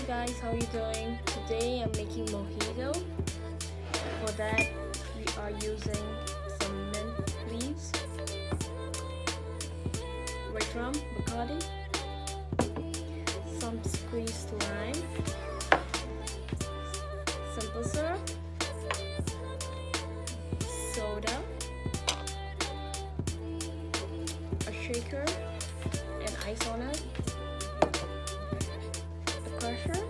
guys, how you doing? Today I'm making mojito. For that we are using some mint leaves, white rum, Bacardi, some squeezed lime, simple syrup, soda, a shaker and ice on it, a crusher,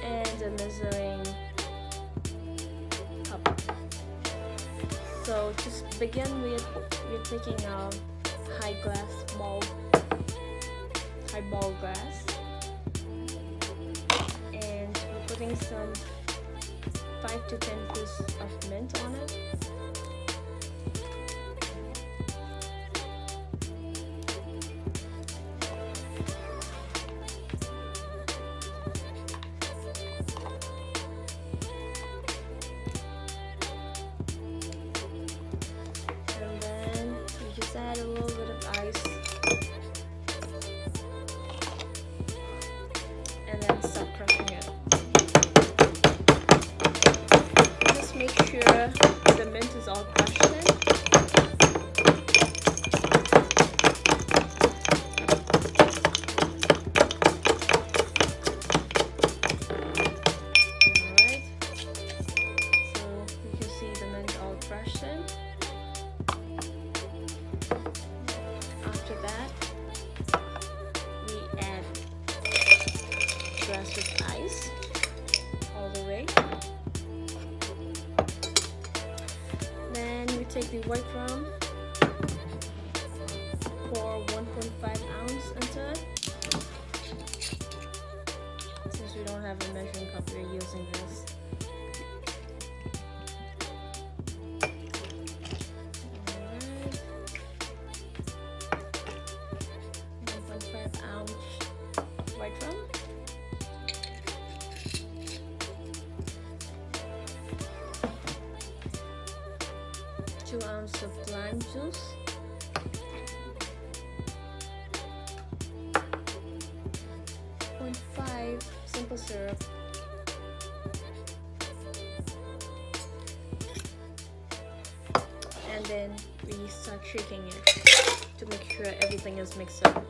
and a measuring cup. So to begin with, we're taking a highball glass, and we're putting some 5 to 10 pieces of mint on it. And then we just add a little bit of ice, and then start crushing it. Just make sure the mint is all crushed in. Alright, so you can see the mint all crushed in. After that, we add a glass of ice all the way. Then we take the white rum, pour 1.5 ounce into it. Since we don't have a measuring cup, we're using this. Alright. 1.5 ounce white rum. Two ounces of lime juice, 0.5 simple syrup, and then we start shaking it to make sure everything is mixed up.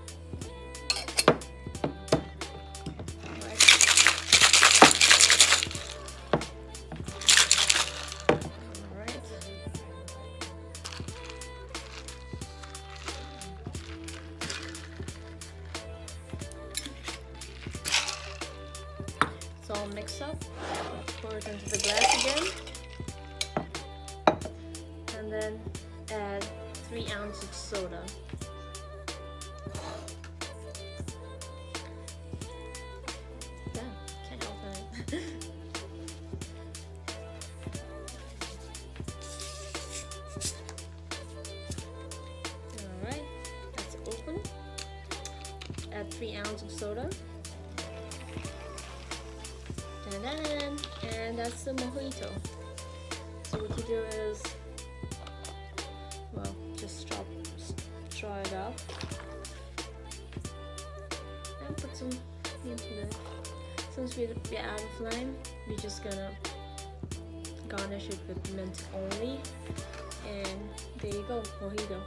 It's all mixed up. Pour it into the glass again, and then add 3 ounces of soda. Yeah, can't open it. Alright, that's open. Add 3 ounces of soda. And that's the mojito. So what you do is, well, just straw it up and put some mint in it. Since we're out of lime, we're just gonna garnish it with mint only, and there you go, mojito.